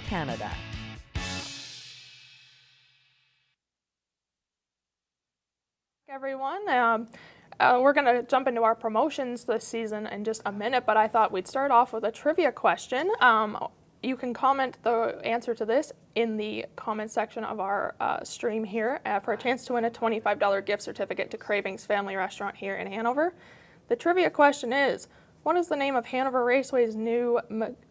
Canada. Everyone, we're going to jump into our promotions this season in just a minute, but I thought we'd start off with a trivia question. You can comment the answer to this in the comment section of our stream here for a chance to win a $25 gift certificate to Cravings Family Restaurant here in Hanover. The trivia question is, what is the name of Hanover Raceway's new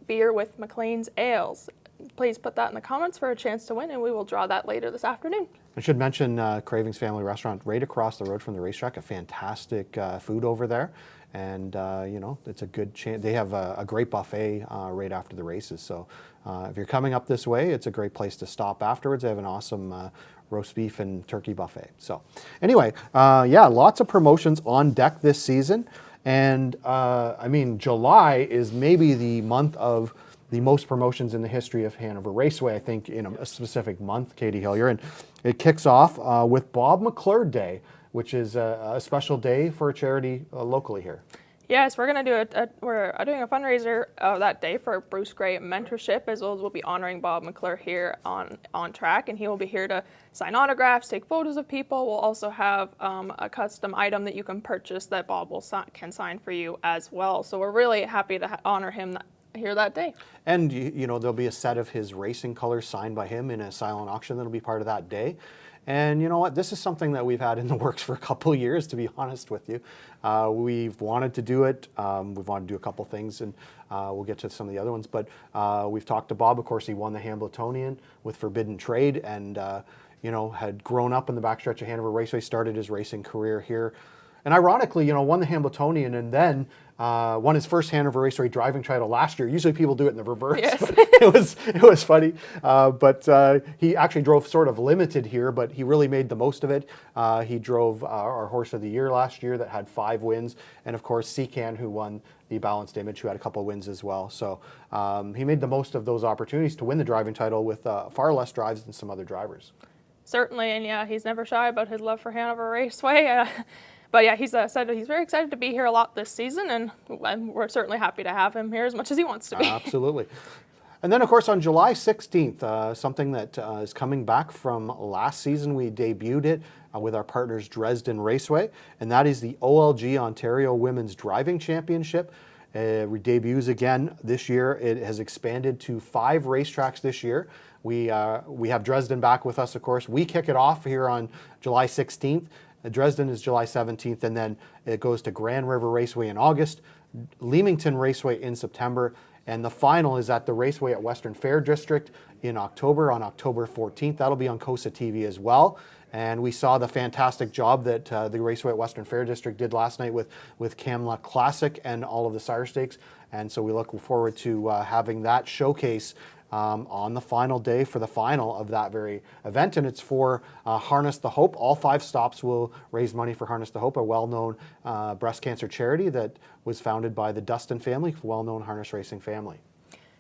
beer with McLean's Ales? Please put that in the comments for a chance to win, and we will draw that later this afternoon. I should mention Cravings Family Restaurant right across the road from the racetrack, a fantastic food over there. And, you know, it's a good chance. They have a great buffet right after the races. So if you're coming up this way, it's a great place to stop afterwards. They have an awesome roast beef and turkey buffet. So anyway, yeah, lots of promotions on deck this season. And I mean, July is maybe the month of the most promotions in the history of Hanover Raceway, I think, in a specific month, Katie Hillier. And it kicks off with Bob McClure Day, which is a special day for a charity locally here. Yes, we're going to do we're doing a fundraiser that day for Bruce Gray mentorship, as well as we'll be honoring Bob McClure here on track, and he will be here to sign autographs, take photos of people. We'll also have a custom item that you can purchase that Bob can sign for you as well. So we're really happy to honor him here that day. And you know, there'll be a set of his racing colors signed by him in a silent auction that'll be part of that day. And you know what, this is something that we've had in the works for a couple of years, to be honest with you. We've wanted to do it. We've wanted to do a couple things, and we'll get to some of the other ones. But we've talked to Bob. Of course, he won the Hambletonian with Forbidden Trade, and you know, had grown up in the backstretch of Hanover Raceway, started his racing career here. And ironically, you know, won the Hambletonian and then won his first Hanover Raceway driving title last year. Usually people do it in the reverse. Yes. But it was funny. But he actually drove sort of limited here, but he really made the most of it. He drove our Horse of the Year last year that had 5 wins. And of course, Seacan, who won the Balanced Image, who had a couple of wins as well. So he made the most of those opportunities to win the driving title with far less drives than some other drivers. Certainly, and yeah, he's never shy about his love for Hanover Raceway. But yeah, he's said he's very excited to be here a lot this season, and we're certainly happy to have him here as much as he wants to be. Absolutely. And then, of course, on July 16th, something that is coming back from last season, we debuted it with our partners Dresden Raceway, and that is the OLG Ontario Women's Driving Championship. It debuts again this year. It has expanded to 5 racetracks this year. We have Dresden back with us, of course. We kick it off here on July 16th. Dresden is July 17th, and then it goes to Grand River Raceway in August, Leamington Raceway in September, and the final is at the Raceway at Western Fair District in October, on October 14th. That'll be on COSA TV as well. And we saw the fantastic job that the Raceway at Western Fair District did last night with Camluck Classic and all of the Sire Stakes. And so we look forward to having that showcase on the final day for the final of that very event. And it's for Harness the Hope. All 5 stops will raise money for Harness the Hope, a well-known breast cancer charity that was founded by the Dustin family, well-known harness racing family.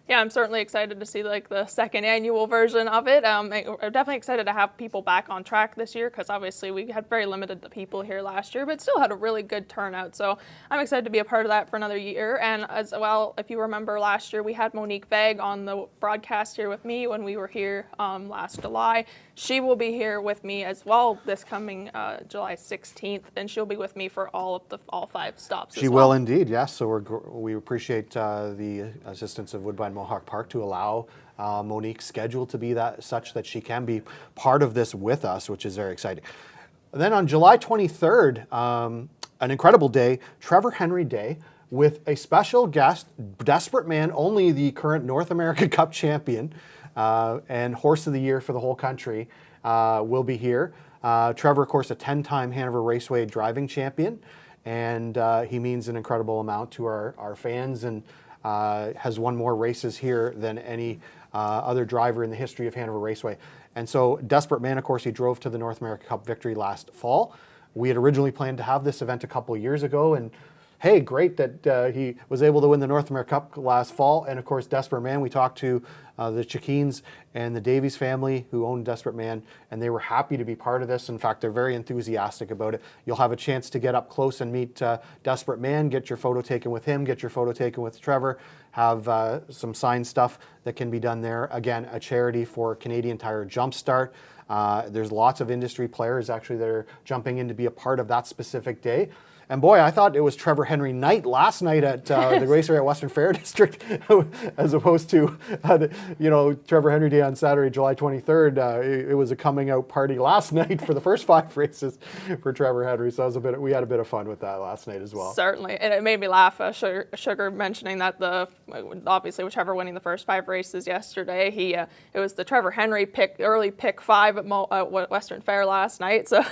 Yeah, I'm certainly excited to see like the second annual version of it. I'm definitely excited to have people back on track this year, because obviously we had very limited people here last year, but still had a really good turnout. So I'm excited to be a part of that for another year. And as well, if you remember last year, we had Monique Vague on the broadcast here with me when we were here last July. She will be here with me as well this coming July 16th, and she'll be with me for all 5 stops. She will indeed, yes. So we appreciate the assistance of Woodbine Mohawk Park to allow Monique's schedule to be such that she can be part of this with us, which is very exciting. And then on July 23rd, an incredible day, Trevor Henry Day, with a special guest, Desperate Man, only the current North American Cup champion and Horse of the Year for the whole country, will be here. Trevor, of course, a 10-time Hanover Raceway driving champion, and he means an incredible amount to our fans, and has won more races here than any other driver in the history of Hanover Raceway. And so Desperate Man, of course, he drove to the North American Cup victory last fall. We had originally planned to have this event a couple of years ago, and hey, great that he was able to win the North America Cup last fall. And of course, Desperate Man, we talked to the Chikines and the Davies family who own Desperate Man, and they were happy to be part of this. In fact, they're very enthusiastic about it. You'll have a chance to get up close and meet Desperate Man, get your photo taken with him, get your photo taken with Trevor, have some signed stuff that can be done there. Again, a charity for Canadian Tire Jumpstart. There's lots of industry players actually that are jumping in to be a part of that specific day. And boy, I thought it was Trevor Henry night last night at the Raceway at Western Fair District, as opposed to, Trevor Henry Day on Saturday, July 23rd. It was a coming out party last night for the first 5 races for Trevor Henry. So we had a bit of fun with that last night as well. Certainly, and it made me laugh. Sugar mentioning that obviously with Trevor winning the first 5 races yesterday, it was the Trevor Henry early pick 5 at Western Fair last night. So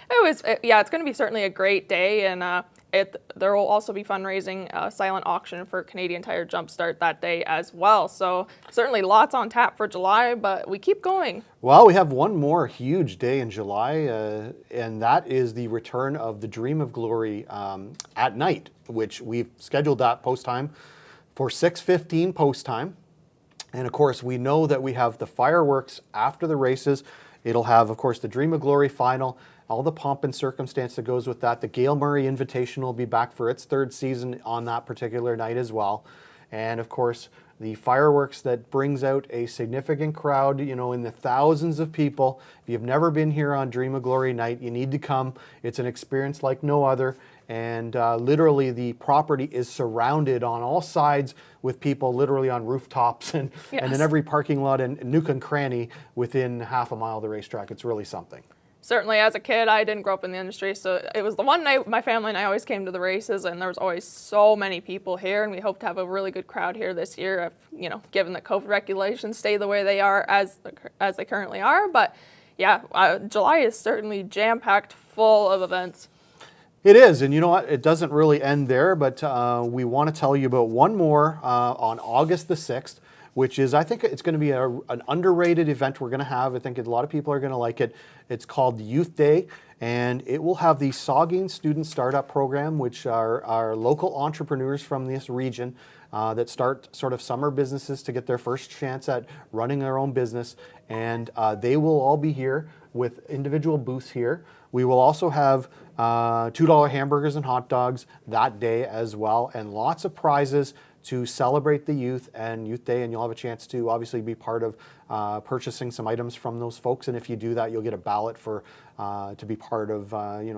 it's going to be certainly a great day, and there will also be fundraising, silent auction for Canadian Tire Jumpstart that day as well. So certainly lots on tap for July, but we keep going. Well, we have one more huge day in July, and that is the return of the Dream of Glory at night, which we've scheduled that post time for 6:15 post time. And of course, we know that we have the fireworks after the races. It'll have, of course, the Dream of Glory final, all the pomp and circumstance that goes with that. The Gail Murray Invitational will be back for its 3rd season on that particular night as well. And of course, the fireworks that brings out a significant crowd, in the thousands of people. If you've never been here on Dream of Glory night, you need to come. It's an experience like no other. And literally the property is surrounded on all sides with people literally on rooftops and in every parking lot and nook and cranny within half a mile of the racetrack. It's really something. Certainly, as a kid, I didn't grow up in the industry, so it was the one night my family and I always came to the races, and there was always so many people here, and we hope to have a really good crowd here this year, given that COVID regulations stay the way they are as they currently are. But yeah, July is certainly jam-packed full of events. It is, and you know what? It doesn't really end there, but we want to tell you about one more on August the 6th, which is, I think it's going to be an underrated event we're going to have. I think a lot of people are going to like it. It's called Youth Day, and it will have the Saugeen Student Startup Program, which are local entrepreneurs from this region that start sort of summer businesses to get their first chance at running their own business, and they will all be here with individual booths here. We will also have $2 hamburgers and hot dogs that day as well, and lots of prizes to celebrate the youth and Youth Day, and you'll have a chance to obviously be part of purchasing some items from those folks. And if you do that, you'll get a ballot for to be part of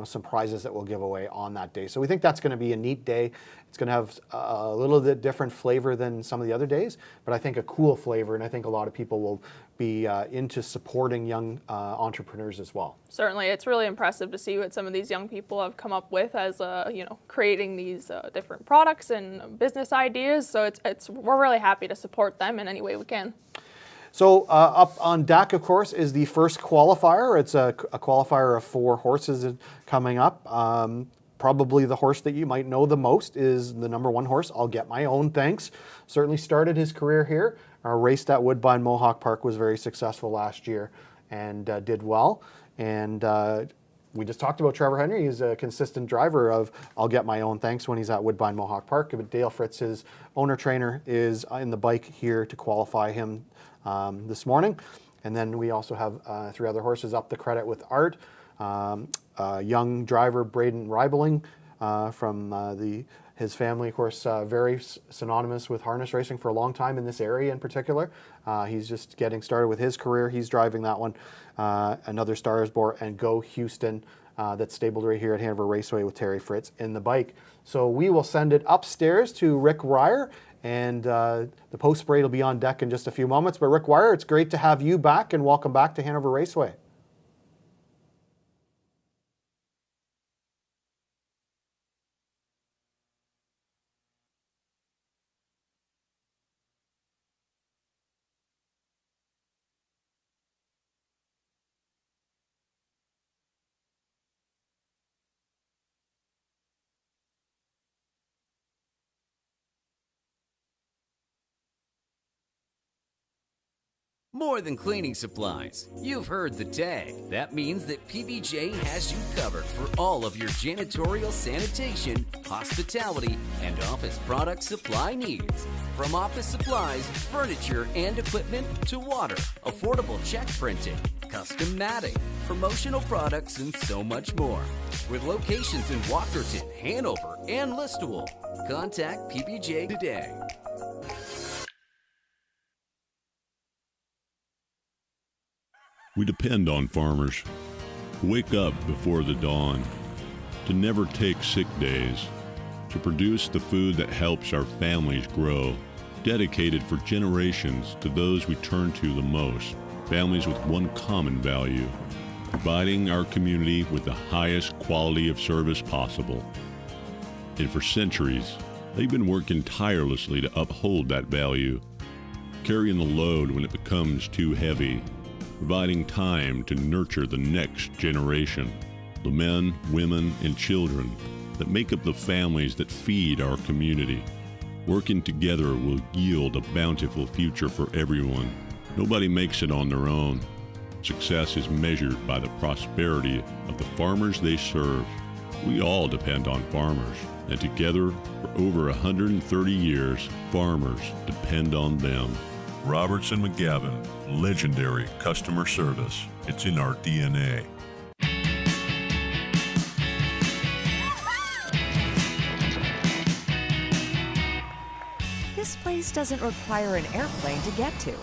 some prizes that we'll give away on that day. So we think that's going to be a neat day. It's going to have a little bit different flavor than some of the other days, but I think a cool flavor, and I think a lot of people will be into supporting young entrepreneurs as well. Certainly, it's really impressive to see what some of these young people have come up with as creating these different products and business ideas. So we're really happy to support them in any way we can. So up on deck, of course, is the first qualifier. It's a qualifier of 4 horses coming up. Probably the horse that you might know the most is the number 1 horse, I'll Get My Own Thanks. Certainly started his career here. Raced at Woodbine Mohawk Park, was very successful last year and did well. And we just talked about Trevor Henry. He's a consistent driver of I'll Get My Own Thanks when he's at Woodbine Mohawk Park. But Dale Fritz, his owner-trainer, is in the bike here to qualify him this morning. And then we also have 3 other horses up the credit with Art. Young driver Braden Reibeling from his family, of course, very synonymous with harness racing for a long time in this area in particular. He's just getting started with his career. He's driving that one. Another Star is Born and Go Houston that's stabled right here at Hanover Raceway with Terry Fritz in the bike. So we will send it upstairs to Rick Ryer, and the post parade will be on deck in just a few moments. But Rick Ryer, it's great to have you back, and welcome back to Hanover Raceway. More than cleaning supplies. You've heard the tag. That means that PBJ has you covered for all of your janitorial, sanitation, hospitality, and office product supply needs. From office supplies, furniture, and equipment to water, affordable check printing, custom matting, promotional products, and so much more. With locations in Walkerton, Hanover, and Listowel, contact PBJ today. We depend on farmers to wake up before the dawn, to never take sick days, to produce the food that helps our families grow, dedicated for generations to those we turn to the most, families with one common value, providing our community with the highest quality of service possible. And for centuries, they've been working tirelessly to uphold that value, carrying the load when it becomes too heavy, providing time to nurture the next generation, the men, women, and children that make up the families that feed our community. Working together will yield a bountiful future for everyone. Nobody makes it on their own. Success is measured by the prosperity of the farmers they serve. We all depend on farmers, and together, for over 130 years, farmers depend on them. Robertson McGavin, legendary customer service. It's in our DNA. This place doesn't require an airplane to get to.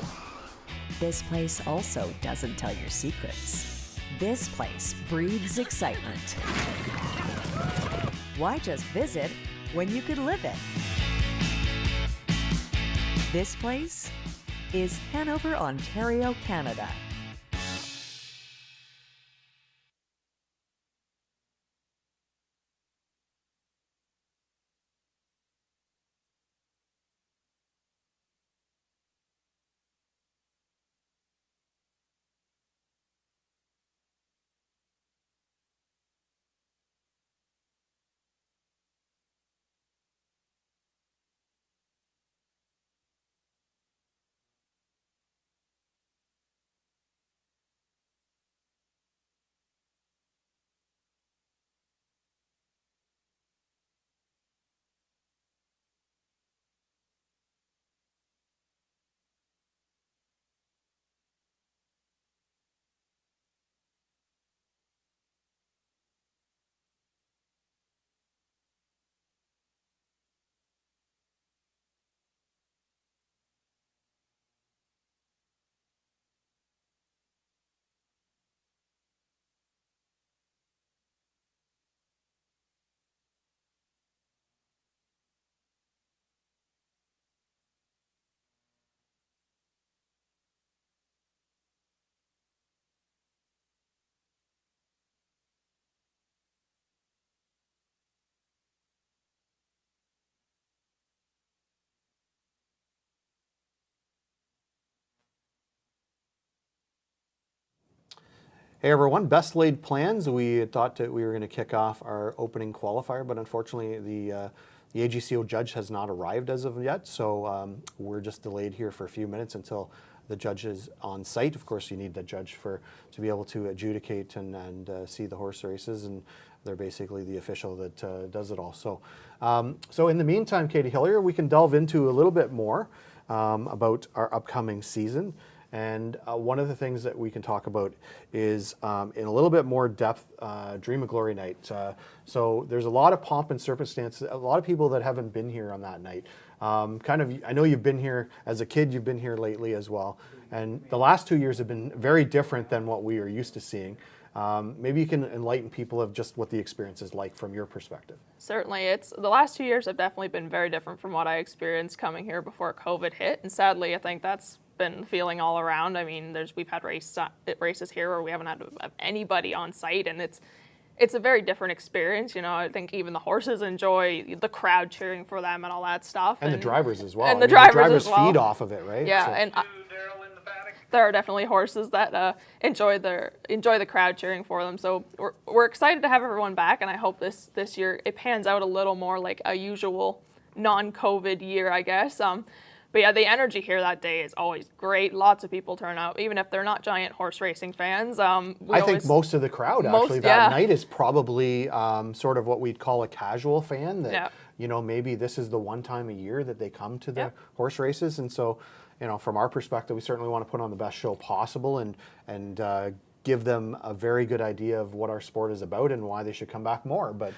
This place also doesn't tell your secrets. This place breathes excitement. Why just visit when you could live it? This place is Hanover, Ontario, Canada. Hey everyone, best laid plans. We thought that we were going to kick off our opening qualifier, but unfortunately the AGCO judge has not arrived as of yet, so we're just delayed here for a few minutes until the judge is on site. Of course, you need the judge to be able to adjudicate and see the horse races, and they're basically the official that does it all. So, so in the meantime, Katie Hillier, we can delve into a little bit more about our upcoming season. And one of the things that we can talk about is in a little bit more depth, Dream of Glory night. So there's a lot of pomp and circumstance, a lot of people that haven't been here on that night. I know you've been here as a kid, you've been here lately as well. And the last 2 years have been very different than what we are used to seeing. Maybe you can enlighten people of just what the experience is like from your perspective. Certainly, the last 2 years have definitely been very different from what I experienced coming here before COVID hit, and sadly, I think that's been the feeling all around. I mean, we've had races here where we haven't had anybody on site, and it's a very different experience. You know, I think even the horses enjoy the crowd cheering for them and all that stuff, and the drivers as well. And the drivers feed off of it, right? Yeah, so. and there are definitely horses that enjoy the crowd cheering for them. So we're excited to have everyone back, and I hope this year it pans out a little more like a usual non-COVID year, I guess. But yeah, the energy here that day is always great. Lots of people turn out, even if they're not giant horse racing fans. I think most of the crowd actually that night is probably sort of what we'd call a casual fan. That maybe this is the one time a year that they come to the horse races, and so from our perspective, we certainly want to put on the best show possible and give them a very good idea of what our sport is about and why they should come back more. But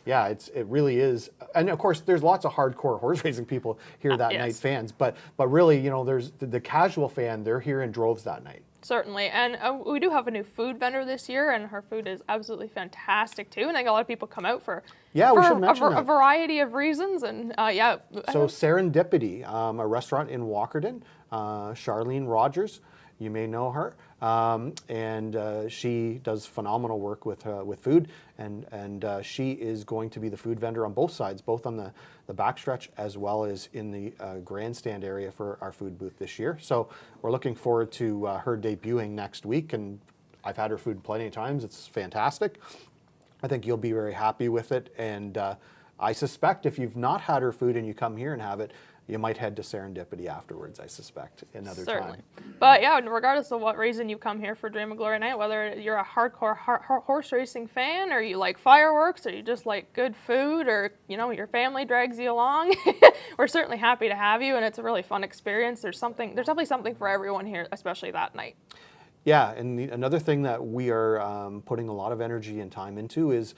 it really is, and of course there's lots of hardcore horse racing people here that night, fans, but really there's the casual fan, they're here in droves that night. Certainly, and we do have a new food vendor this year, and her food is absolutely fantastic too. And I think a lot of people come out for we should mention a variety of reasons. And So Serendipity, a restaurant in Walkerton, Charlene Rogers, you may know her, and she does phenomenal work with food, and she is going to be the food vendor on both sides, both on the backstretch as well as in the grandstand area for our food booth this year. So we're looking forward to her debuting next week, and I've had her food plenty of times. It's fantastic. I think you'll be very happy with it, and I suspect if you've not had her food and you come here and have it, you might head to Serendipity afterwards, I suspect, another time. But yeah, regardless of what reason you come here for Dream of Glory Night, whether you're a hardcore horse racing fan, or you like fireworks, or you just like good food, or your family drags you along, we're certainly happy to have you, and it's a really fun experience. There's definitely something for everyone here, especially that night. Yeah, and another thing that we are putting a lot of energy and time into is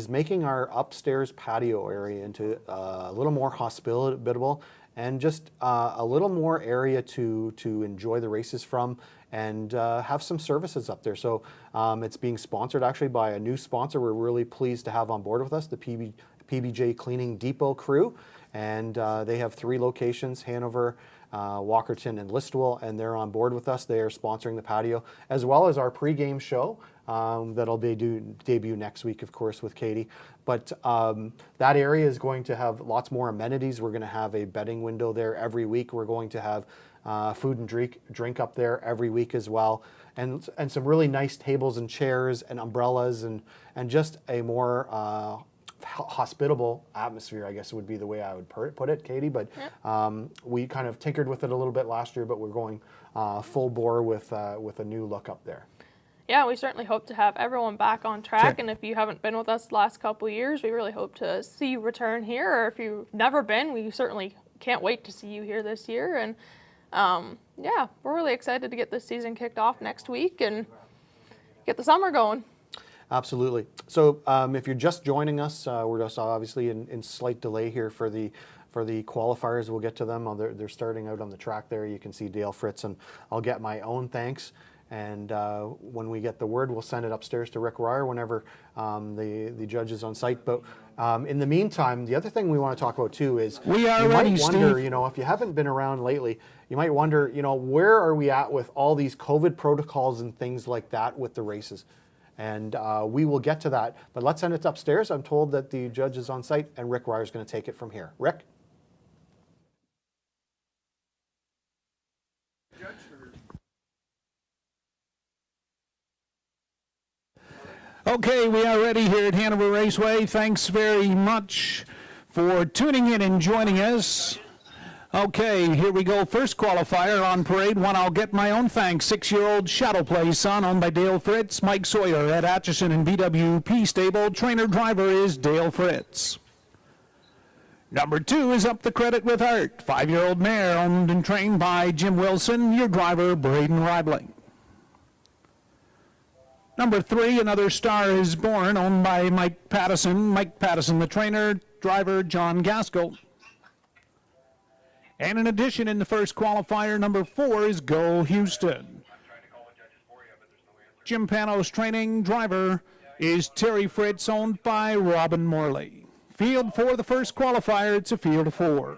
making our upstairs patio area into a little more hospitable, and just a little more area to enjoy the races from, and have some services up there. So it's being sponsored actually by a new sponsor we're really pleased to have on board with us, the PBJ Cleaning Depot crew. And they have 3 locations, Hanover, Walkerton, and Listowel, and they're on board with us. They are sponsoring the patio, as well as our pregame show that'll debut next week, of course, with Katie. But that area is going to have lots more amenities. We're going to have a betting window there every week. We're going to have food and drink up there every week as well, and some really nice tables and chairs and umbrellas, and just a more hospitable atmosphere, I guess would be the way I would put it, Katie. But we kind of tinkered with it a little bit last year, but we're going full bore with a new look up there. Yeah, we certainly hope to have everyone back on track. And if you haven't been with us the last couple of years, we really hope to see you return here. Or if you've never been, we certainly can't wait to see you here this year. And we're really excited to get this season kicked off next week and get the summer going. Absolutely. So if you're just joining us, we're just obviously in slight delay here for the qualifiers. We'll get to them. They're starting out on the track there. You can see Dale Fritz, and I'll get my own thanks. And when we get the word, we'll send it upstairs to Rick Ryer whenever the judge is on site. But in the meantime, the other thing we want to talk about too is you might wonder, if you haven't been around lately, you might wonder, where are we at with all these COVID protocols and things like that with the races? And we will get to that. But let's send it upstairs. I'm told that the judge is on site, and Rick Ryer is going to take it from here. Rick? Okay, we are ready here at Hanover Raceway. Thanks very much for tuning in and joining us. Okay, here we go. First qualifier on parade. One, I'll get my own thanks. 6-year-old Shadow Play son, owned by Dale Fritz. Mike Sawyer at Atchison and BWP Stable. Trainer-driver is Dale Fritz. Number 2 is Up the Credit with Heart. 5-year-old mare, owned and trained by Jim Wilson. Your driver, Braden Reibling. Number 3, Another Star is Born, owned by Mike Pattison. Mike Pattison, the trainer, driver, John Gaskell. And in addition, in the first qualifier, number 4 is Go Houston. Jim Panos' training driver is Terry Fritz, owned by Robin Morley. Field for the first qualifier, it's a field of 4.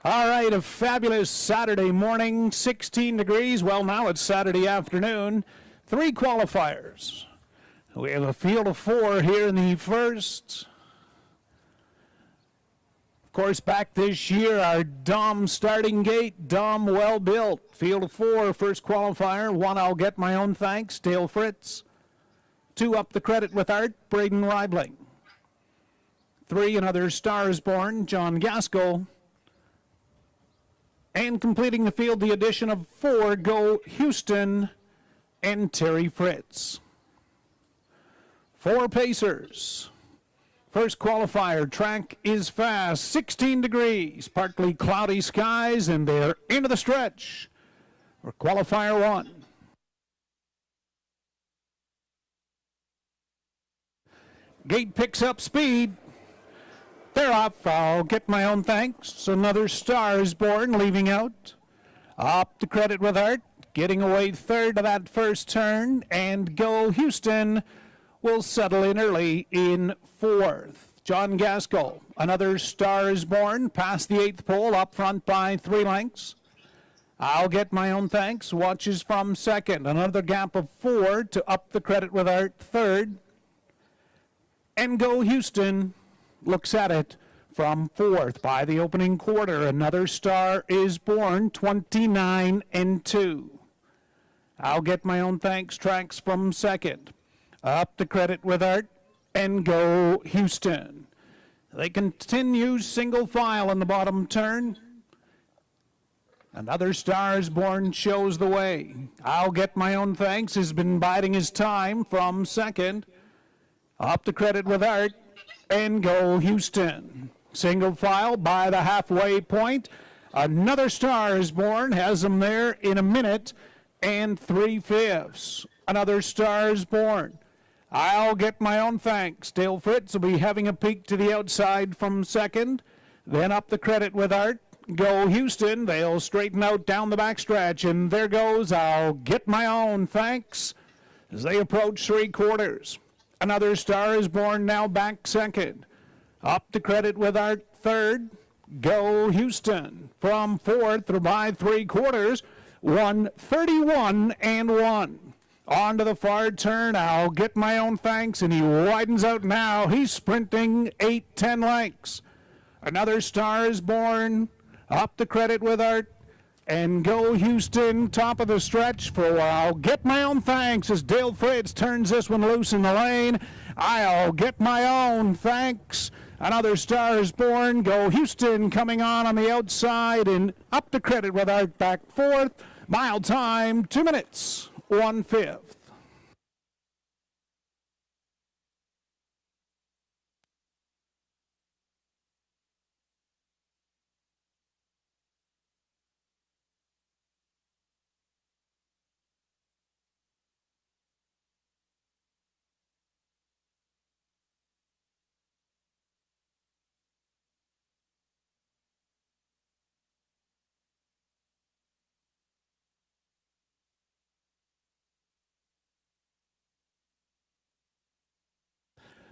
All right, a fabulous Saturday morning, 16 degrees. Well, now it's Saturday afternoon. 3 qualifiers. We have a field of 4 here in the first. Of course, back this year, our Dom starting gate, Dom well built. Field of 4, first qualifier. 1, I'll get my own thanks, Dale Fritz. 2, up the credit with art, Braden Reibling. 3, another Stars Born, John Gaskell. And completing the field, the addition of 4, Go Houston and Terry Fritz. 4 pacers. First qualifier, track is fast, 16 degrees, partly cloudy skies, and they're into the stretch for qualifier 1. Gate picks up speed. They're off. I'll get my own thanks. Another Stars Born leaving out. Up the credit with art. Getting away third of that first turn. And Go Houston will settle in early in 4th. John Gaskell, another Stars Born, past the 8th pole, up front by 3 lengths. I'll get my own thanks. Watches from 2nd. Another gap of 4 to up the credit with art 3rd. And Go Houston looks at it from 4th by the opening quarter. Another Star is Born, 29 and 2. I'll get my own thanks. Tracks from 2nd. Up the credit with art and Go Houston. They continue single file in the bottom turn. Another Stars Born shows the way. I'll get my own thanks has been biding his time from 2nd. Up the credit with art and Go Houston. Single file by the halfway point. Another Stars Born has them there in 1 minute and 3/5. Another Stars Born. I'll get my own thanks. Dale Fritz will be having a peek to the outside from 2nd. Then up the credit with art. Go Houston. They'll straighten out down the backstretch. And there goes I'll get my own thanks as they approach 3/4. Another Stars Born now back 2nd. Up the credit with art 3rd. Go Houston from 4th or by 3/4. 1:31 and 1. On to the far turn. I'll get my own thanks. And he widens out now. He's sprinting 8-10 lengths. Another Stars Born. Up the credit with art. And Go Houston, top of the stretch for a while. Get my own thanks as Dale Fritz turns this one loose in the lane. I'll get my own thanks. Another Stars Born. Go Houston coming on the outside and up the credit with art back 4th. Mile time, 2 minutes, 1/5.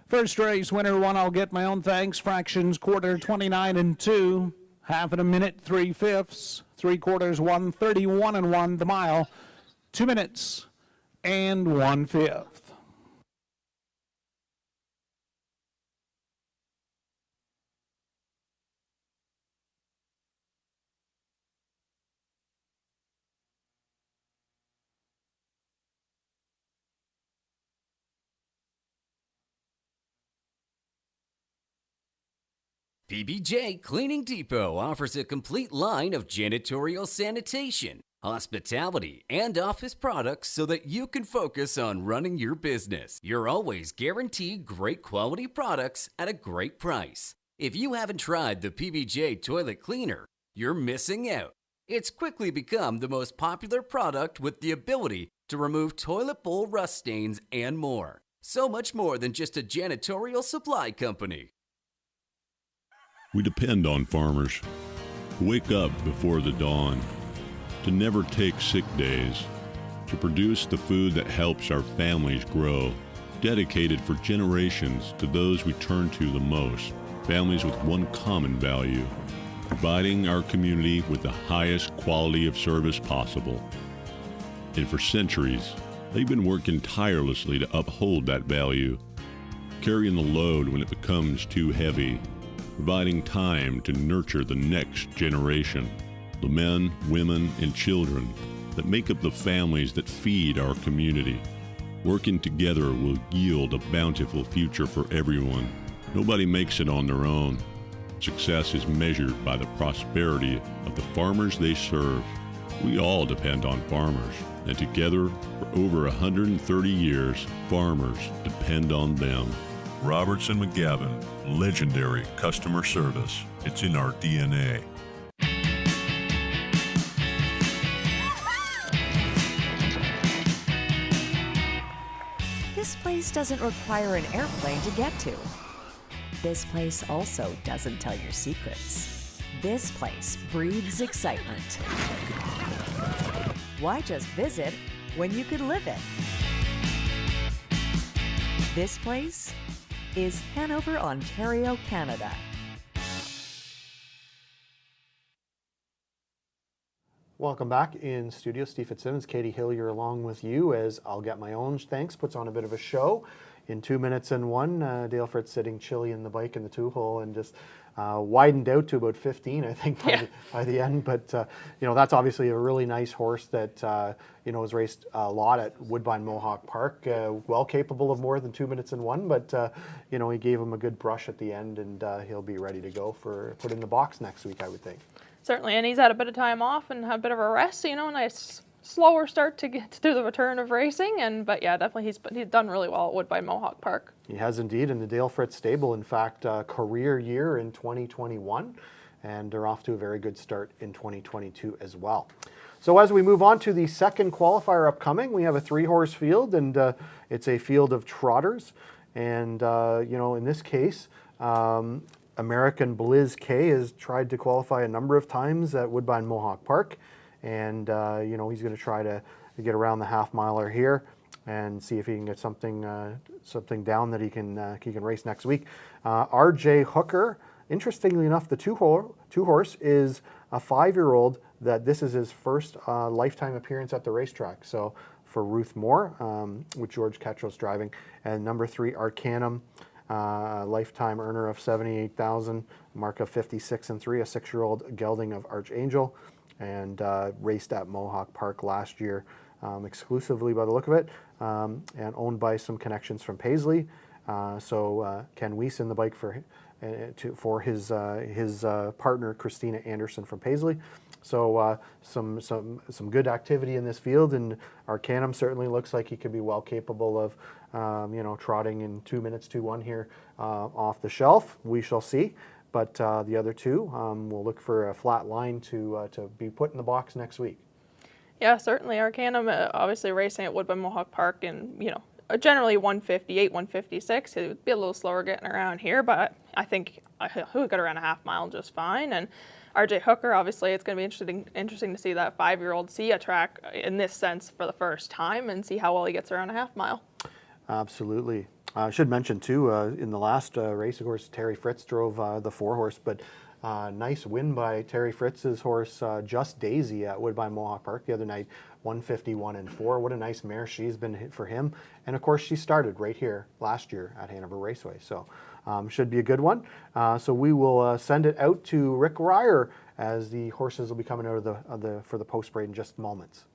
First race winner, 1, I'll get my own thanks. Fractions, quarter, 29 and 2. Half in 1 minute, 3/5. 3/4, 1:31 and 1. The mile, 2 minutes and 1/5. PBJ Cleaning Depot offers a complete line of janitorial sanitation, hospitality, and office products so that you can focus on running your business. You're always guaranteed great quality products at a great price. If you haven't tried the PBJ toilet cleaner, you're missing out. It's quickly become the most popular product with the ability to remove toilet bowl rust stains and more. So much more than just a janitorial supply company. We depend on farmers who wake up before the dawn, to never take sick days, to produce the food that helps our families grow, dedicated for generations to those we turn to the most, families with one common value, providing our community with the highest quality of service possible. And for centuries, they've been working tirelessly to uphold that value, carrying the load when it becomes too heavy, providing time to nurture the next generation, the men, women, and children that make up the families that feed our community. Working together will yield a bountiful future for everyone. Nobody makes it on their own. Success is measured by the prosperity of the farmers they serve. We all depend on farmers, and together, for over 130 years, farmers depend on them. Robertson McGavin, legendary customer service. It's in our DNA. This place doesn't require an airplane to get to. This place also doesn't tell your secrets. This place breathes excitement. Why just visit when you could live it? This place is Hanover, Ontario, Canada. Welcome back in studio. Steve Fitzsimmons, Katie Hillier along with you as I'll Get My Own Thanks puts on a bit of a show. In 2 minutes and one, Dale Fritz sitting chilly in the bike in the two-hole and just widened out to about 15, I think, by the end. But, that's obviously a really nice horse that, has raced a lot at Woodbine Mohawk Park. Well capable of more than 2 minutes and one, but, he gave him a good brush at the end, and he'll be ready to go for put in the box next week, I would think. Certainly, and he's had a bit of time off and had a bit of a rest, nice slower start to get to the return of racing, but yeah, definitely he's done really well at Woodbine Mohawk Park. He has indeed, in the Dale Fritz stable, in fact, career year in 2021, and they're off to a very good start in 2022 as well. So as we move on to the second qualifier upcoming, we have a 3-horse field, and it's a field of trotters, and in this case, American Blizz K has tried to qualify a number of times at Woodbine Mohawk Park, and he's going to try to get around the half-miler here and see if he can get something down that he can race next week. RJ Hooker, interestingly enough, the two-horse is a 5-year-old that this is his first lifetime appearance at the racetrack. So for Ruth Moore, with George Ketros driving, and number 3 Arcanum, lifetime earner of $78,000, mark of 56 and 3, a 6-year-old gelding of Archangel, and raced at Mohawk Park last year exclusively by the look of it, and owned by some connections from Paisley. So Ken Weiss in the bike for his partner Christina Anderson from Paisley. So some good activity in this field, and Arcanum certainly looks like he could be well capable of trotting in 2 minutes to 1 here off the shelf. We shall see. But the other two, we'll look for a flat line to be put in the box next week. Yeah, certainly. Arcanum, obviously racing at Woodbine Mohawk Park in, generally 158, 156. It would be a little slower getting around here, but I think he'll get around a half mile just fine. And RJ Hooker, obviously, it's going to be interesting to see that 5-year-old see a track in this sense for the first time and see how well he gets around a half mile. Absolutely. I should mention, too, in the last race, of course, Terry Fritz drove the 4-horse, but nice win by Terry Fritz's horse, Just Daisy, at Woodbine Mohawk Park the other night, 151 and 4. What a nice mare she's been for him. And, of course, she started right here last year at Hanover Raceway, so should be a good one. So we will send it out to Rick Ryer as the horses will be coming out for the post parade in just moments.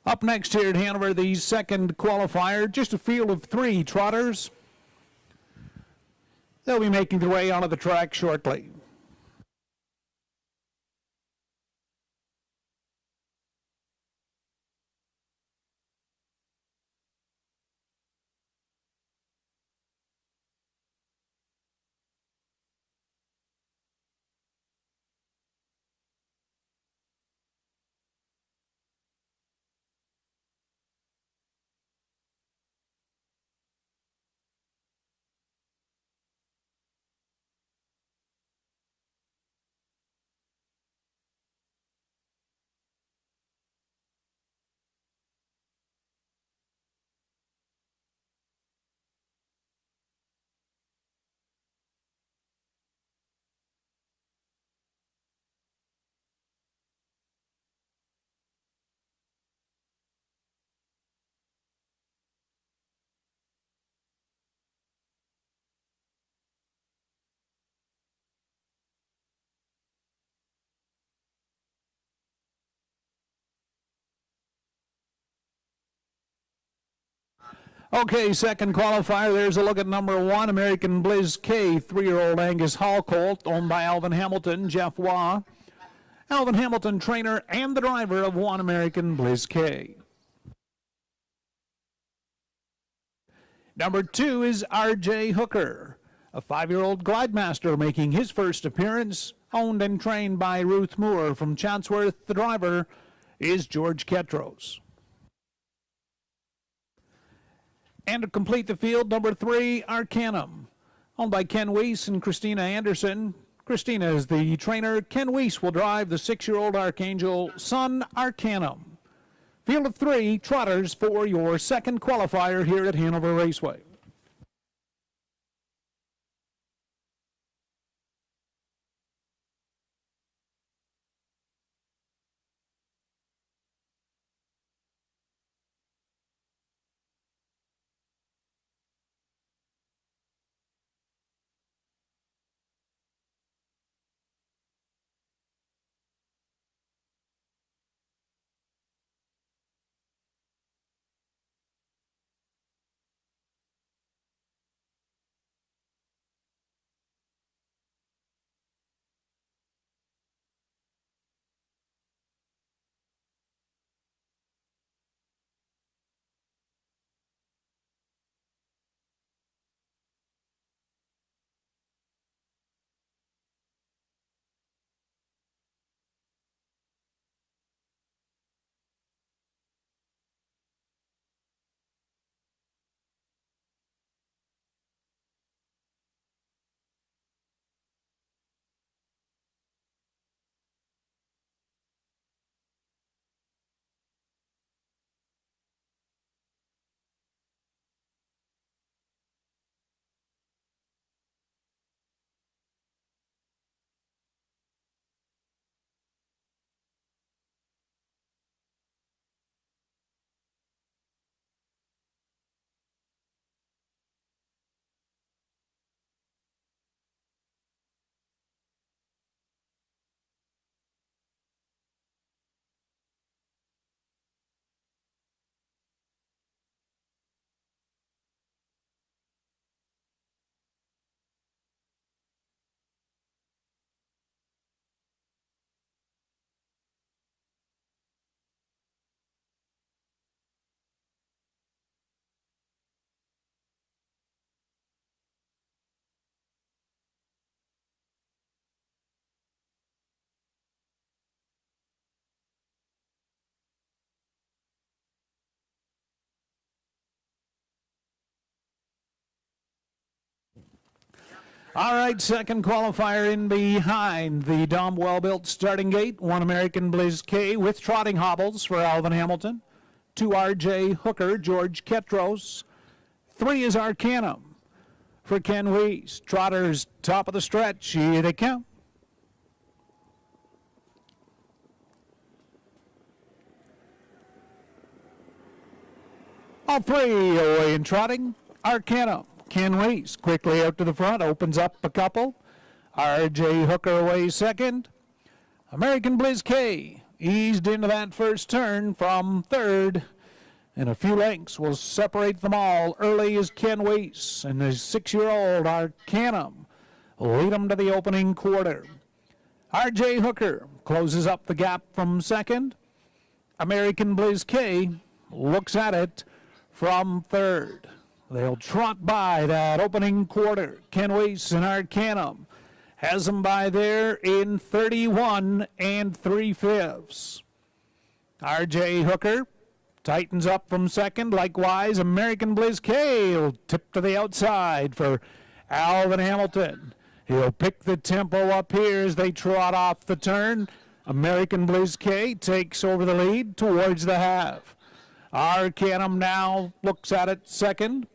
Up next here at Hanover, the second qualifier, just a field of 3 trotters. They'll be making their way onto the track shortly. Okay, second qualifier. There's a look at number 1, American Blizz K, 3-year-old Angus Hall colt, owned by Alvin Hamilton, Jeff Waugh. Alvin Hamilton, trainer and the driver of 1 American Blizz K. Number 2 is R.J. Hooker, a 5-year-old Glidemaster making his first appearance, owned and trained by Ruth Moore from Chatsworth. The driver is George Ketros. And to complete the field, number 3, Arcanum, owned by Ken Weiss and Christina Anderson. Christina is the trainer. Ken Weiss will drive the 6-year-old Archangel Sun Arcanum. Field of 3 trotters for your second qualifier here at Hanover Raceway. All right, second qualifier in behind the Dom well-built starting gate. 1 American Blizz K with trotting hobbles for Alvin Hamilton. 2 R.J. Hooker, George Ketros. 3 is Arcanum for Ken Weiss. Trotters top of the stretch. Here they come. All 3 away and trotting. Arcanum. Ken Weiss quickly out to the front, opens up a couple. R.J. Hooker away second. American Blizz K eased into that first turn from third. And a few lengths will separate them all. Early is Ken Weiss and his 6-year-old Arcanum lead them to the opening quarter. R.J. Hooker closes up the gap from second. American Bliz K looks at it from third. They'll trot by that opening quarter. Ken Weiss and Arcanum has them by there in 31 3/5. R.J. Hooker tightens up from second. Likewise, American Bliz K will tip to the outside for Alvin Hamilton. He'll pick the tempo up here as they trot off the turn. American Bliz K takes over the lead towards the half. Arcanum now looks at it second.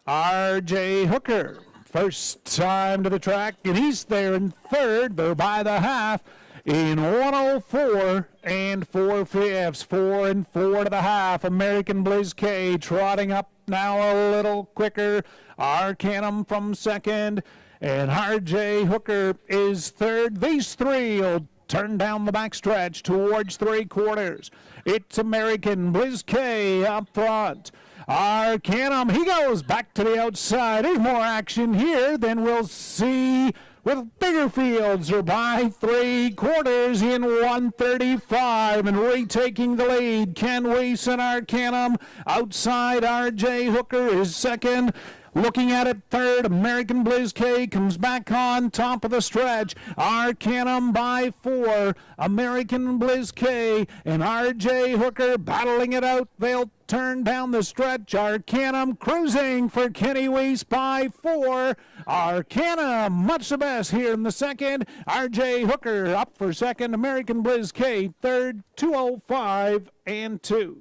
R.J. Hooker, first time to the track, and he's there in third. They're by the half in 104 4/5. 4 4 to the half. American Bliz K trotting up now a little quicker. Arcanum from second, and R.J. Hooker is third. These three will turn down the backstretch towards three quarters. It's American Bliz K up front. Arcanum, he goes back to the outside. There's more action here than we'll see with bigger fields. Are by three quarters in 135 and retaking the lead. Ken Weiss and Arcanum outside. R.J. Hooker is second. Looking at it third, American Bliz K comes back on top of the stretch. Arcanum by 4. American Bliz K and R.J. Hooker battling it out. They'll turn down the stretch. Arcanum cruising for Kenny Weiss by 4. Arcanum much the best here in the second. R.J. Hooker up for second. American Bliz K third, 2:05 and 2.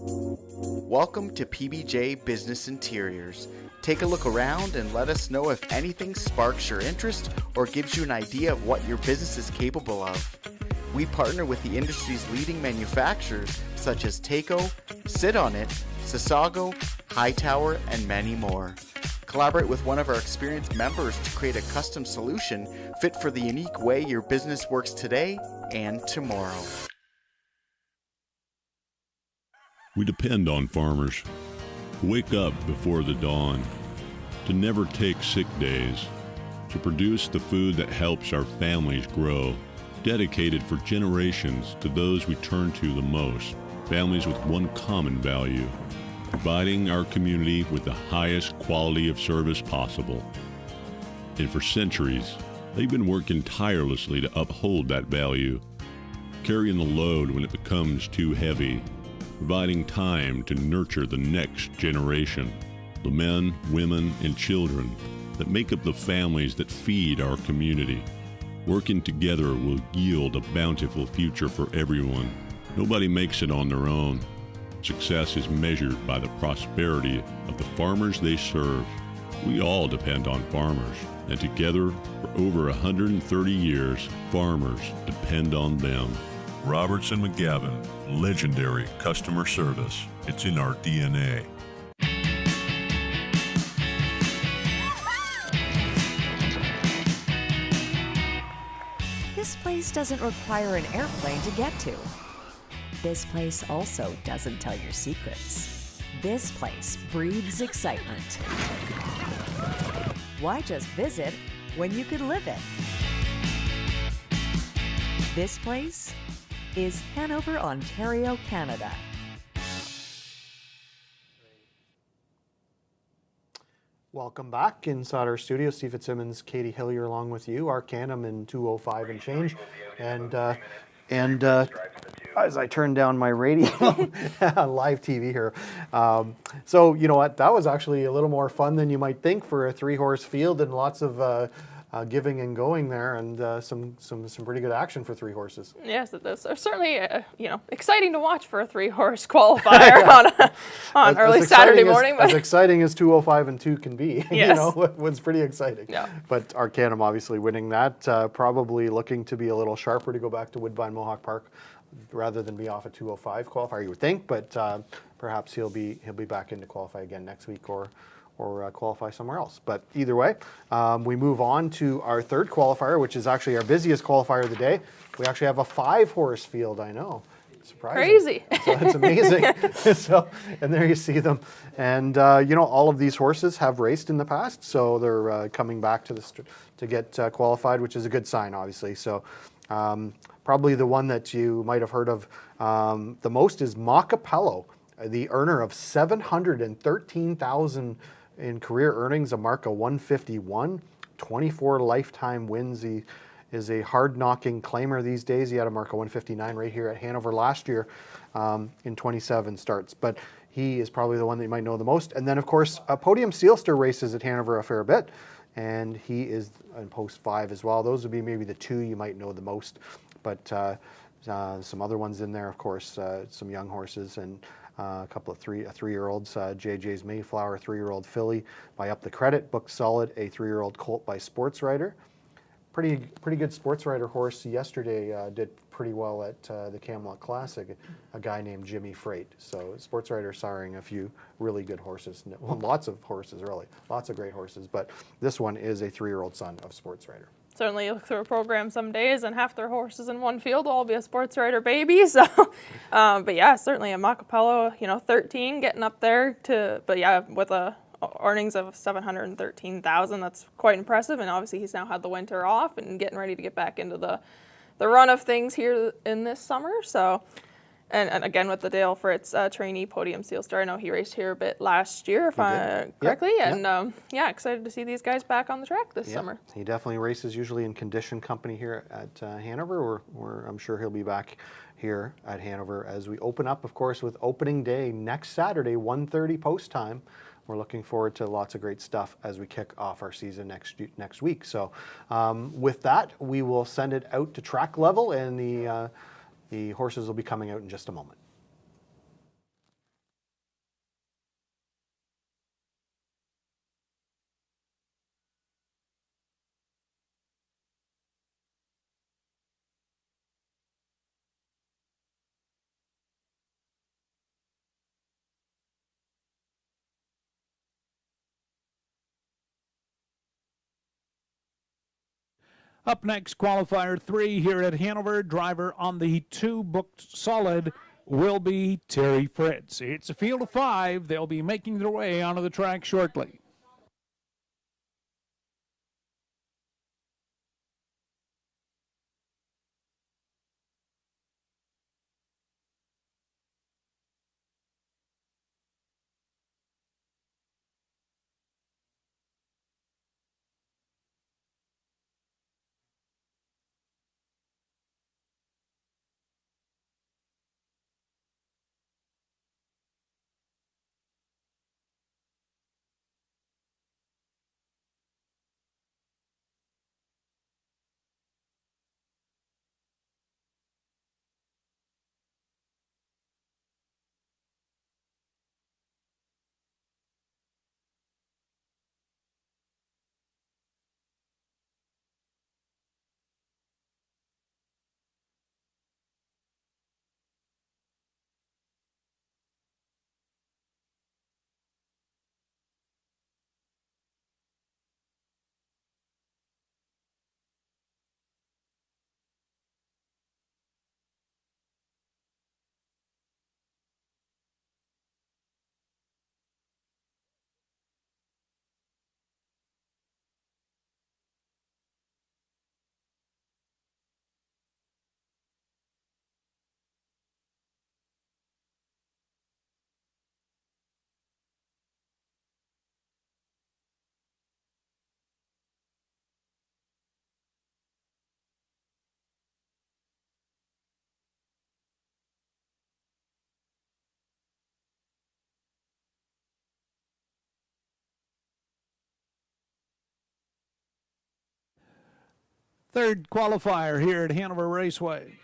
Welcome to PBJ Business Interiors. Take a look around and let us know if anything sparks your interest or gives you an idea of what your business is capable of. We partner with the industry's leading manufacturers such as Taco, Sit On It, Sasago, Hightower, and many more. Collaborate with one of our experienced members to create a custom solution fit for the unique way your business works today and tomorrow. We depend on farmers to wake up before the dawn, to never take sick days, to produce the food that helps our families grow, dedicated for generations to those we turn to the most, families with one common value, providing our community with the highest quality of service possible. And for centuries, they've been working tirelessly to uphold that value, carrying the load when it becomes too heavy, providing time to nurture the next generation, the men, women, and children that make up the families that feed our community. Working together will yield a bountiful future for everyone. Nobody makes it on their own. Success is measured by the prosperity of the farmers they serve. We all depend on farmers, and together, for over 130 years, farmers depend on them. Robertson McGavin, legendary customer service. It's in our DNA. This place doesn't require an airplane to get to. This place also doesn't tell your secrets. This place breathes excitement. Why just visit when you could live it? This place is Hanover, Ontario, Canada. Welcome back inside our studio. Steve Fitzsimmons, Katie Hillier along with you. Art Canham in 205 and change. And as I turn down my radio, live TV here. So you know what? That was actually a little more fun than you might think for a 3-horse field, and lots of giving and going there, and some pretty good action for 3 horses. Yes, it's certainly exciting to watch for a 3-horse qualifier on early Saturday morning. As exciting as 205 and 2 can be, Yes. it was pretty exciting. Yeah. But Arcanum obviously winning that, probably looking to be a little sharper to go back to Woodbine Mohawk Park rather than be off a 205 qualifier, you would think. But perhaps he'll be back in to qualify again next week or qualify somewhere else. But either way, we move on to our third qualifier, which is actually our busiest qualifier of the day. We actually have a 5-horse field, I know. Surprising. Crazy. So it's amazing. And there you see them. And, all of these horses have raced in the past, so they're coming back to get qualified, which is a good sign, obviously. So probably the one that you might have heard of the most is Macapello, the earner of $713,000 in career earnings, a mark of 151, 24 lifetime wins. He is a hard-knocking claimer these days. He had a mark of 159 right here at Hanover last year in 27 starts. But he is probably the one that you might know the most. And then, of course, Podium Sealster races at Hanover a fair bit, and he is in post 5 as well. Those would be maybe the 2 you might know the most. But some other ones in there, of course, some young horses, and a couple of 3-year-olds. JJ's Mayflower, 3-year-old filly by Up the Credit, booked solid. A 3-year-old colt by Sports Rider. Pretty good Sports Rider horse yesterday, did pretty well at the Camelot Classic, a guy named Jimmy Freight. So Sports Rider siring a few really good horses. Well, lots of horses, really. Lots of great horses. But this one is a 3-year-old son of Sports Rider. Certainly you look through a program some days and half their horses in one field will all be a Sports Rider baby. So, but yeah, certainly a Macapello, 13 getting up there but yeah, with a earnings of $713,000, that's quite impressive. And obviously he's now had the winter off and getting ready to get back into the run of things here in this summer. So, and again with the Dale Fritz trainee Podium Sealster, I know he raced here a bit last year, if I correctly. Yep. And excited to see these guys back on the track this summer. He definitely races usually in condition company here at Hanover, or I'm sure he'll be back here at Hanover as we open up, of course, with opening day next Saturday, 1:30 post time. We're looking forward to lots of great stuff as we kick off our season next week. So with that, we will send it out to track level, and the horses will be coming out in just a moment. Up next, qualifier 3 here at Hanover. Driver on the 2 booked solid will be Terry Fritz. It's a field of 5. They'll be making their way onto the track shortly. Third qualifier here at Hanover Raceway.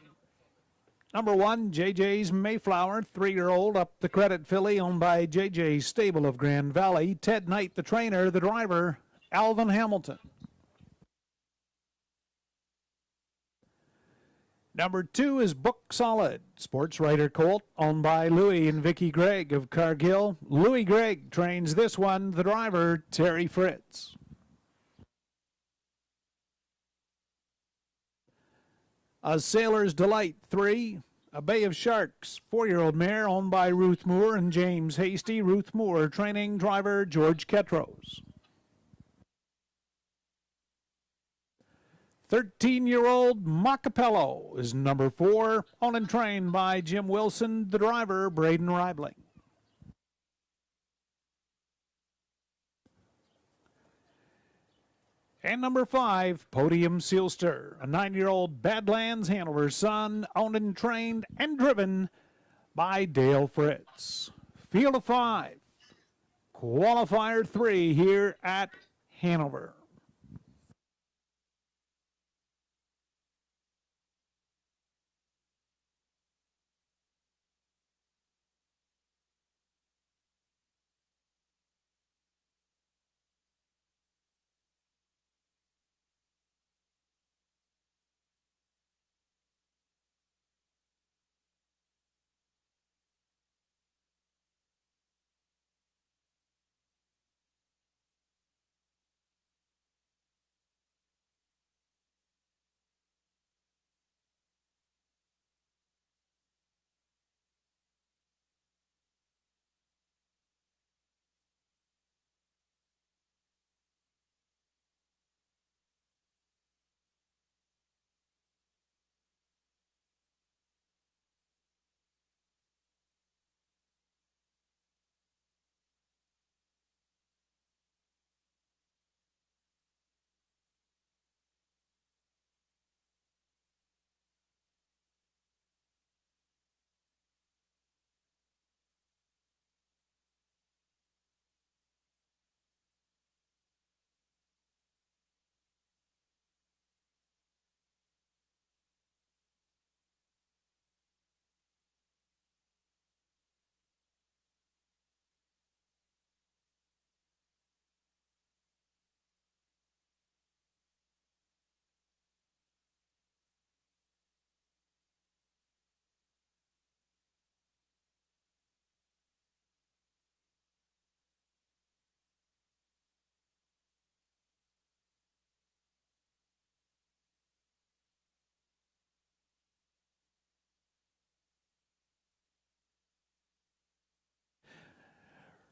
Number 1, JJ's Mayflower, 3-year-old up the credit filly owned by JJ's Stable of Grand Valley. Ted Knight, the trainer, the driver, Alvin Hamilton. Number 2 is Book Solid, sports writer colt, owned by Louis and Vicky Gregg of Cargill. Louis Gregg trains this one, the driver, Terry Fritz. A Sailor's Delight, 3, a Bay of Sharks, 4-year-old mare owned by Ruth Moore and James Hasty. Ruth Moore training driver, George Ketros. 13-year-old Macapello is number 4, owned and trained by Jim Wilson, the driver, Braden Reibling. And number 5, Podium Sealster, a 9-year-old Badlands Hanover son, owned and trained and driven by Dale Fritz. Field of 5, qualifier 3 here at Hanover.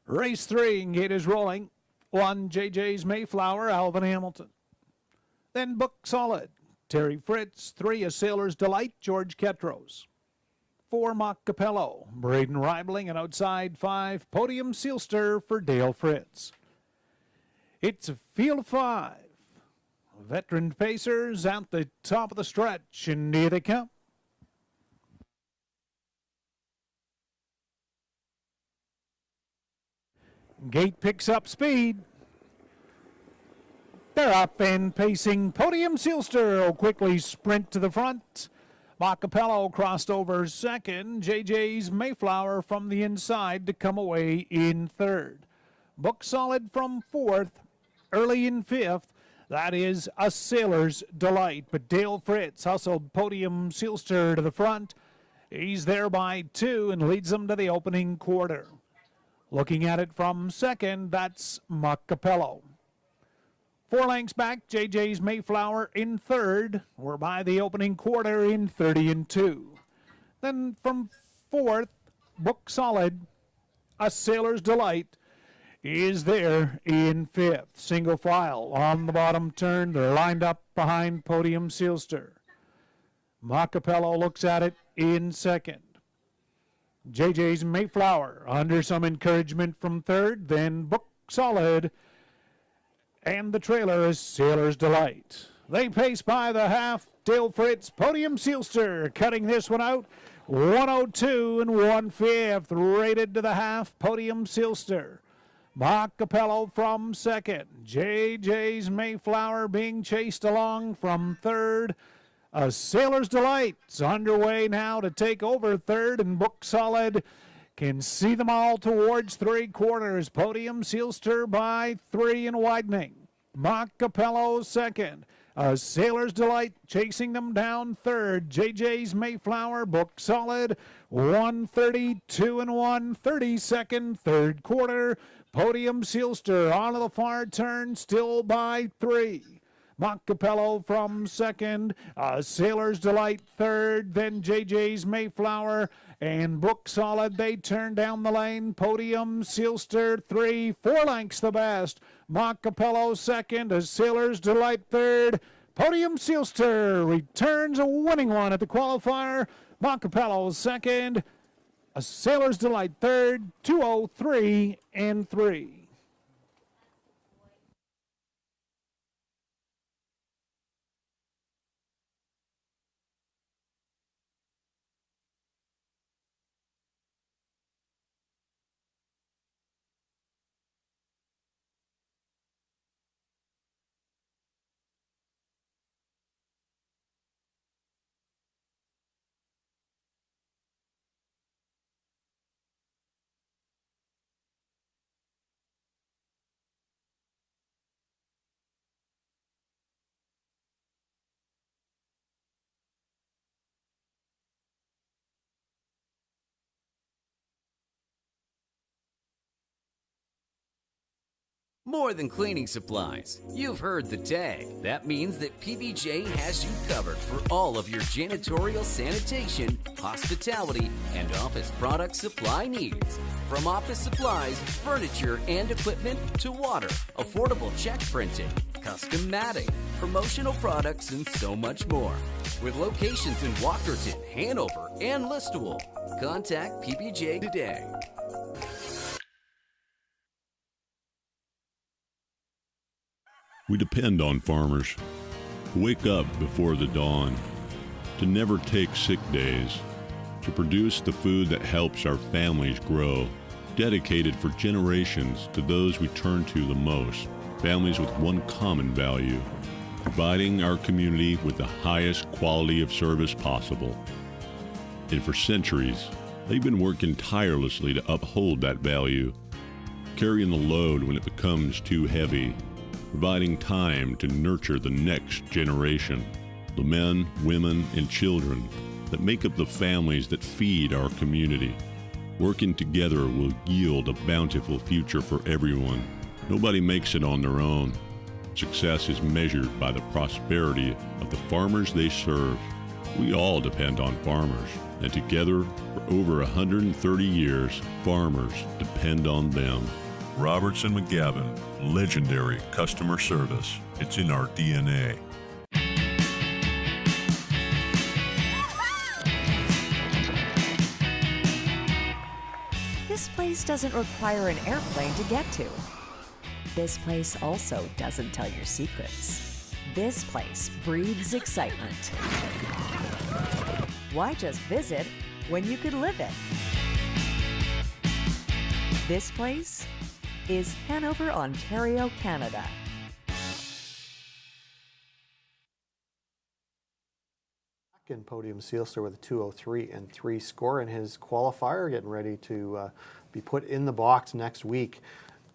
Race 3, gate is rolling. 1, JJ's Mayflower, Alvin Hamilton. Then Book Solid, Terry Fritz. 3, A Sailor's Delight, George Ketros. 4, Mock Capello, Braden Reibling. And outside 5, Podium Sealster for Dale Fritz. It's a field of 5. Veteran pacers at the top of the stretch, and here they come. Gate picks up speed. They're up and pacing. Podium Sealster will quickly sprint to the front. Macapello crossed over second. JJ's Mayflower from the inside to come away in third. Book Solid from fourth. Early in fifth. That is A Sailor's Delight. But Dale Fritz hustled Podium Sealster to the front. He's there by 2 and leads them to the opening quarter. Looking at it from second, that's Macapello. 4 lengths back, JJ's Mayflower in third. We're by the opening quarter in 30-2. Then from fourth, Book Solid, A Sailor's Delight, is there in fifth. Single file on the bottom turn. They're lined up behind Podium Sealster. Macapello looks at it in second. JJ's Mayflower under some encouragement from third, then Book Solid, and the trailer is Sailor's Delight. They pace by the half. Dale Fritz, Podium Sealster cutting this one out. 102 and 1/5 rated to the half. Podium Sealster. Macapello from second. JJ's Mayflower being chased along from third. A Sailor's Delight's underway now to take over third, and Book Solid can see them all towards three quarters. Podium Sealster by 3 and widening. Macapello second. A Sailor's Delight chasing them down third. JJ's Mayflower, Book Solid, 132 and 132nd, third quarter. Podium Sealster onto the far turn, still by 3. Macapello from second, Sailor's Delight third, then JJ's Mayflower and Book Solid. They turn down the lane. Podium Sealster 3, 4 lengths the best. Macapello second, a Sailor's Delight third. Podium Sealster returns a winning one at the qualifier. Macapello second, a Sailor's Delight third, 203 and 3. More than cleaning supplies. You've heard the tag. That means that PBJ has you covered for all of your janitorial, sanitation, hospitality, and office product supply needs. From office supplies, furniture, and equipment to water, affordable check printing, custom matting, promotional products, and so much more. With locations in Walkerton, Hanover, and Listowel, contact PBJ today. We depend on farmers to wake up before the dawn, to never take sick days, to produce the food that helps our families grow, dedicated for generations to those we turn to the most, families with one common value, providing our community with the highest quality of service possible. And for centuries, they've been working tirelessly to uphold that value, carrying the load when it becomes too heavy, providing time to nurture the next generation, the men, women, and children that make up the families that feed our community. Working together will yield a bountiful future for everyone. Nobody makes it on their own. Success is measured by the prosperity of the farmers they serve. We all depend on farmers, and together, for over 130 years, farmers depend on them. Robertson McGavin, legendary customer service. It's in our DNA. This place doesn't require an airplane to get to. This place also doesn't tell your secrets. This place breathes excitement. Why just visit when you could live it? This place is Hanover, Ontario, Canada. In Podium Sealster with a 203 and 3 score in his qualifier, getting ready to be put in the box next week.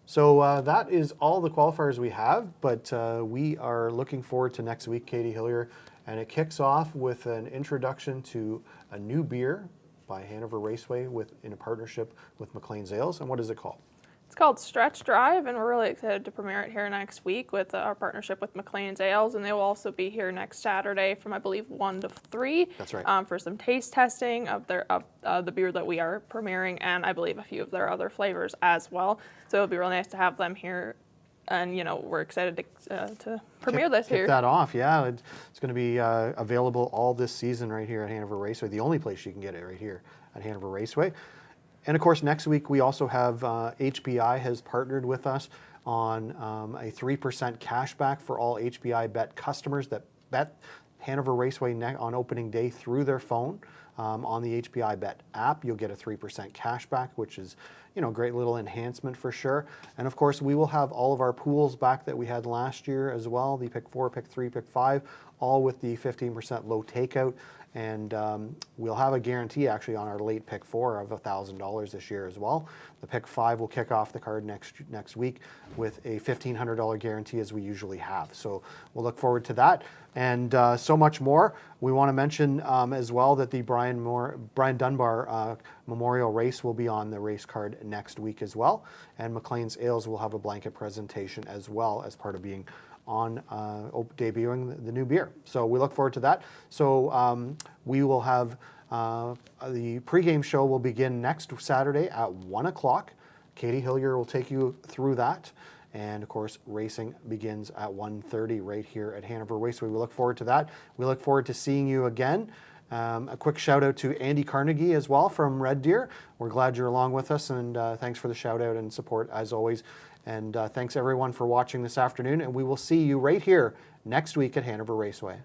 So that is all the qualifiers we have, but we are looking forward to next week, Katie Hillier, and it kicks off with an introduction to a new beer by Hanover Raceway in a partnership with McLean's Ales. And what is it called? It's called Stretch Drive, and we're really excited to premiere it here next week with our partnership with McLean's Ales, and they will also be here next Saturday from, I believe, 1 to 3. That's right. For some taste testing of the beer that we are premiering, and I believe a few of their other flavors as well. So it'll be really nice to have them here, and we're excited to premiere this here. Kick that off, yeah. It's going to be available all this season right here at Hanover Raceway. The only place you can get it right here at Hanover Raceway. And of course, next week we also have HBI has partnered with us on a 3% cashback for all HBI Bet customers that bet Hanover Raceway on opening day through their phone. on the HPI Bet app. You'll get a 3% cash back, which is, you know, great little enhancement for sure. And of course, we will have all of our pools back that we had last year as well, the Pick 4, Pick 3, Pick 5, all with the 15% low takeout. And we'll have a guarantee actually on our late Pick 4 of $1,000 this year as well. The Pick 5 will kick off the card next week with a $1,500 guarantee as we usually have. So we'll look forward to that and so much more. We want to mention as well that the Brian Dunbar Memorial Race will be on the race card next week as well. And McLean's Ales will have a blanket presentation as well as part of being on debuting the new beer. So we look forward to that. So we will have the pregame show will begin next Saturday at 1 o'clock. Katie Hillier will take you through that. And of course, racing begins at 1:30 right here at Hanover Raceway. We look forward to that. We look forward to seeing you again. A quick shout out to Andy Carnegie as well from Red Deer. We're glad you're along with us, and thanks for the shout out and support as always. And thanks everyone for watching this afternoon, and we will see you right here next week at Hanover Raceway.